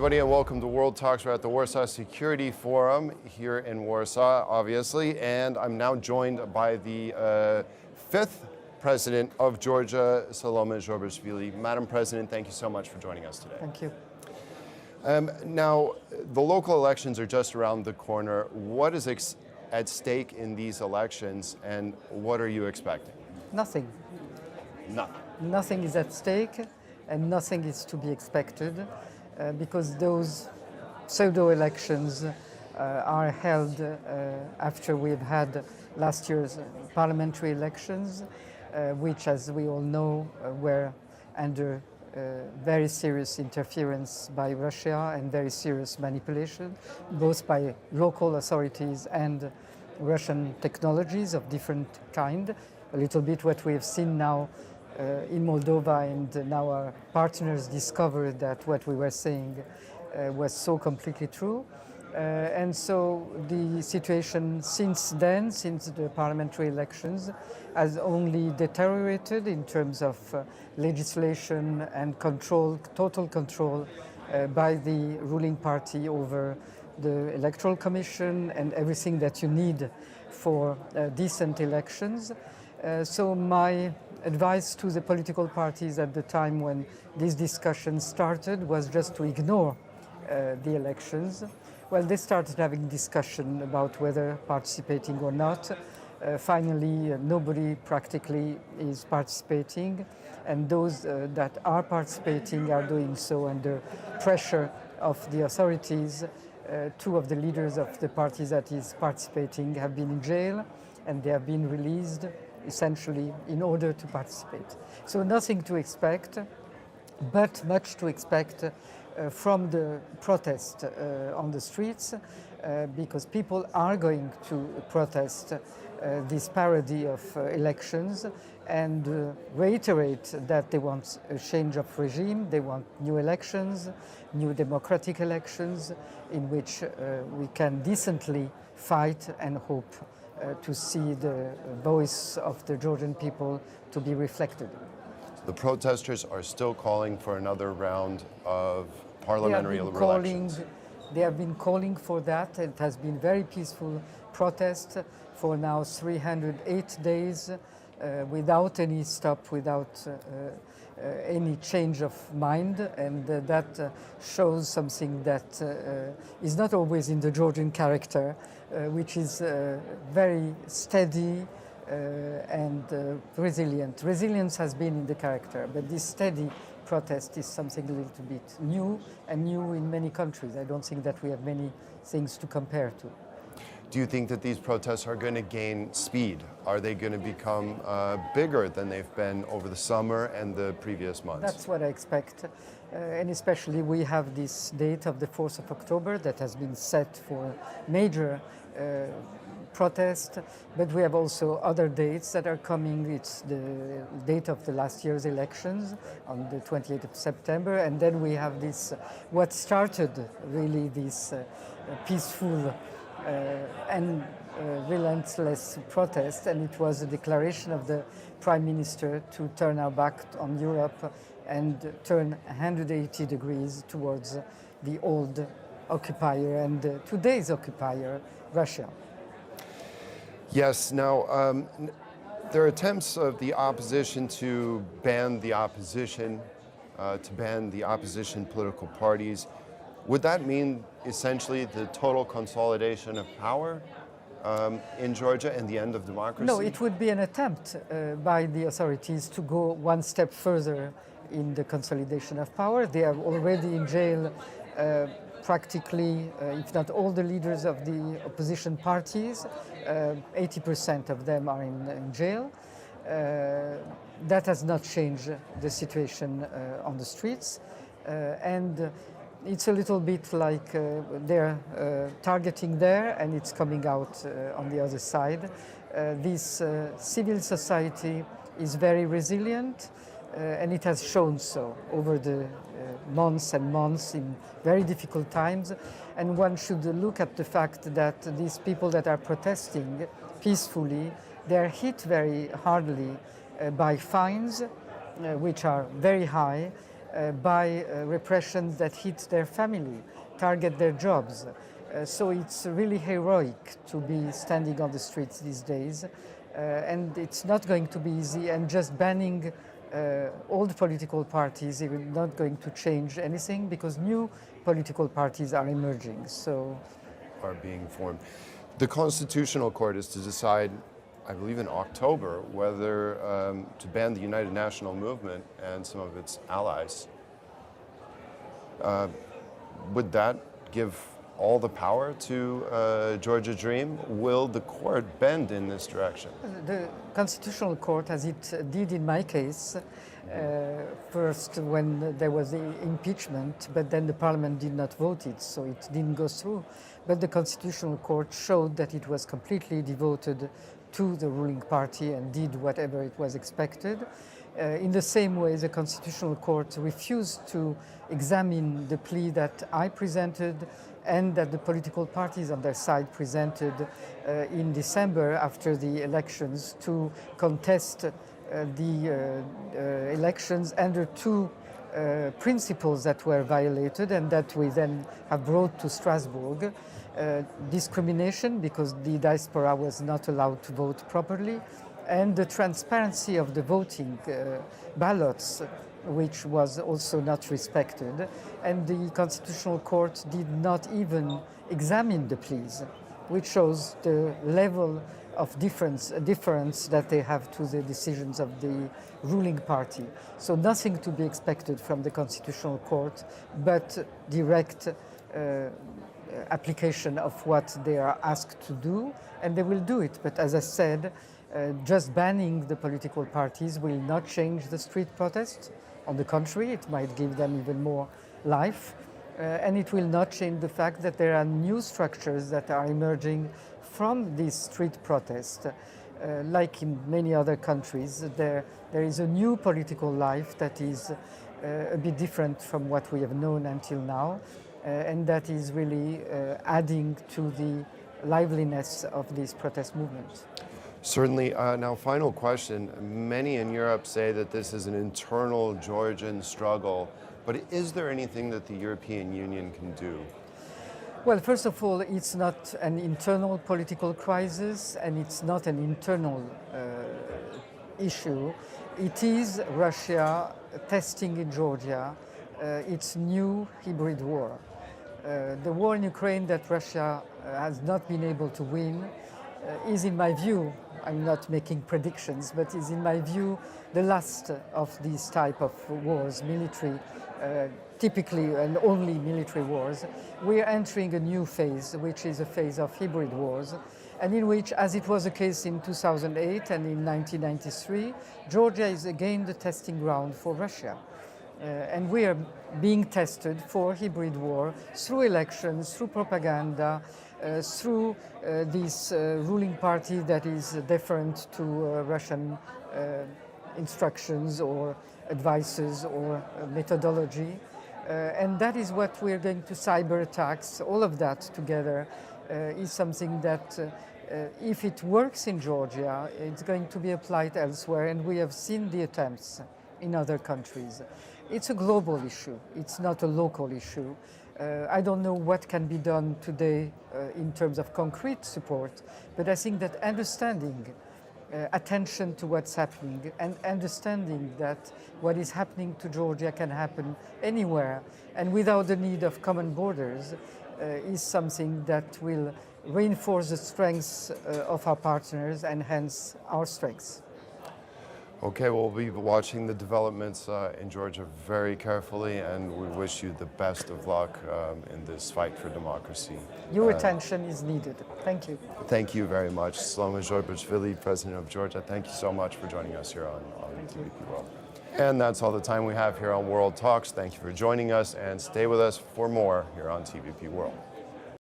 everybody, and welcome to World Talks. We're at the Warsaw Security Forum here in Warsaw, obviously, and I'm now joined by the fifth President of Georgia, Salome Zhorabishvili. Madam President, thank you so much for joining us today. Thank you. Now, the local elections are just around the corner. What is at stake in these elections, and what are you expecting? Nothing. Nothing. Nothing is at stake, and nothing is to be expected, because those pseudo-elections are held after we've had last year's parliamentary elections, which, as we all know, were under very serious interference by Russia and very serious manipulation, both by local authorities and Russian technologies of different kind. A little bit what we have seen now in Moldova, and now our partners discovered that what we were saying was so completely true. And so the situation since then, since the parliamentary elections, has only deteriorated in terms of legislation and control, total control by the ruling party over the Electoral Commission and everything that you need for decent elections. So my advice to the political parties at the time when this discussion started was just to ignore the elections. Well, they started having discussion about whether participating or not. Finally, nobody practically is participating, and those that are participating are doing so under pressure of the authorities. Two of the leaders of the parties that is participating have been in jail, and they have been released essentially in order to participate. So nothing to expect, but much to expect from the protest on the streets, because people are going to protest this parody of elections and reiterate that they want a change of regime, they want new elections, new democratic elections in which we can decently fight and hope to see the voice of the Georgian people to be reflected. The protesters are still calling for another round of parliamentary elections. They have been calling for that. It has been very peaceful protest for now 308 days without any stop, without any change of mind, and that shows something that is not always in the Georgian character, which is very steady and resilient. Resilience has been in the character, but this steady protest is something a little bit new, and new in many countries. I don't think that we have many things to compare to. Do you think that these protests are going to gain speed? Are they going to become bigger than they've been over the summer and the previous months? That's what I expect. And especially we have this date of the 4th of October that has been set for major protest, but we have also other dates that are coming. It's the date of the last year's elections on the 28th of September, and then we have this, what started really this peaceful and relentless protest, and it was a declaration of the Prime Minister to turn our back on Europe and turn 180 degrees towards the old occupier and today's occupier, Russia. Yes. Now, there are attempts of the opposition to ban the opposition, political parties. Would that mean essentially the total consolidation of power in Georgia and the end of democracy? No, it would be an attempt by the authorities to go one step further in the consolidation of power. They are already in jail practically, if not all the leaders of the opposition parties. 80% of them are in jail. That has not changed the situation on the streets. And it's a little bit like they're targeting there and it's coming out on the other side. This civil society is very resilient, and it has shown so over the months and months in very difficult times. And one should look at the fact that these people that are protesting peacefully, they are hit very hardly by fines, which are very high, by repression that hit their family, target their jobs. So it's really heroic to be standing on the streets these days. And it's not going to be easy, and just banning old political parties is not going to change anything because new political parties are emerging. So, are being formed. The Constitutional Court is to decide, I believe in October, whether to ban the United National Movement and some of its allies. Would that give all the power to Georgia Dream? Will the court bend in this direction? the Constitutional Court, as it did in my case, first when there was the impeachment, but then the Parliament did not vote it, so it didn't go through. But the Constitutional Court showed that it was completely devoted to the ruling party and did whatever it was expected. In the same way, the Constitutional Court refused to examine the plea that I presented and that the political parties on their side presented in December after the elections to contest the elections under two principles that were violated and that we then have brought to Strasbourg. Discrimination, because the diaspora was not allowed to vote properly, and the transparency of the voting ballots, which was also not respected. And the Constitutional Court did not even examine the pleas, which shows the level of difference that they have to the decisions of the ruling party. So nothing to be expected from the Constitutional Court, but direct application of what they are asked to do, and they will do it. But as I said, just banning the political parties will not change the street protests. On the contrary, it might give them even more life. And it will not change the fact that there are new structures that are emerging from this street protest. Like in many other countries, there is a new political life that is a bit different from what we have known until now. And that is really adding to the liveliness of this protest movement. Certainly. Now, final question. Many in Europe say that this is an internal Georgian struggle, but is there anything that the European Union can do? Well, first of all, it's not an internal political crisis and it's not an internal issue. It is Russia testing in Georgia its new hybrid war. The war in Ukraine that Russia has not been able to win is, in my view, I'm not making predictions, but is, in my view, the last of these type of wars, military, typically and only military wars. We are entering a new phase, which is a phase of hybrid wars, and in which, as it was the case in 2008 and in 1993, Georgia is again the testing ground for Russia. And we are being tested for hybrid war through elections, through propaganda, through this ruling party that is different to Russian instructions or advices or methodology. And that is what we're going to cyber attacks. All of that together is something that if it works in Georgia, it's going to be applied elsewhere. And we have seen the attempts in other countries. It's a global issue. It's not a local issue. I don't know what can be done today in terms of concrete support, but I think that understanding, attention to what's happening, and understanding that what is happening to Georgia can happen anywhere and without the need of common borders is something that will reinforce the strengths of our partners and hence our strengths. Okay, we'll be watching the developments in Georgia very carefully, and we wish you the best of luck in this fight for democracy. Your attention is needed. Thank you. Thank you very much. Sloma Zhorbachvili, President of Georgia, thank you so much for joining us here on TVP World. And that's all the time we have here on World Talks. Thank you for joining us, and stay with us for more here on TVP World.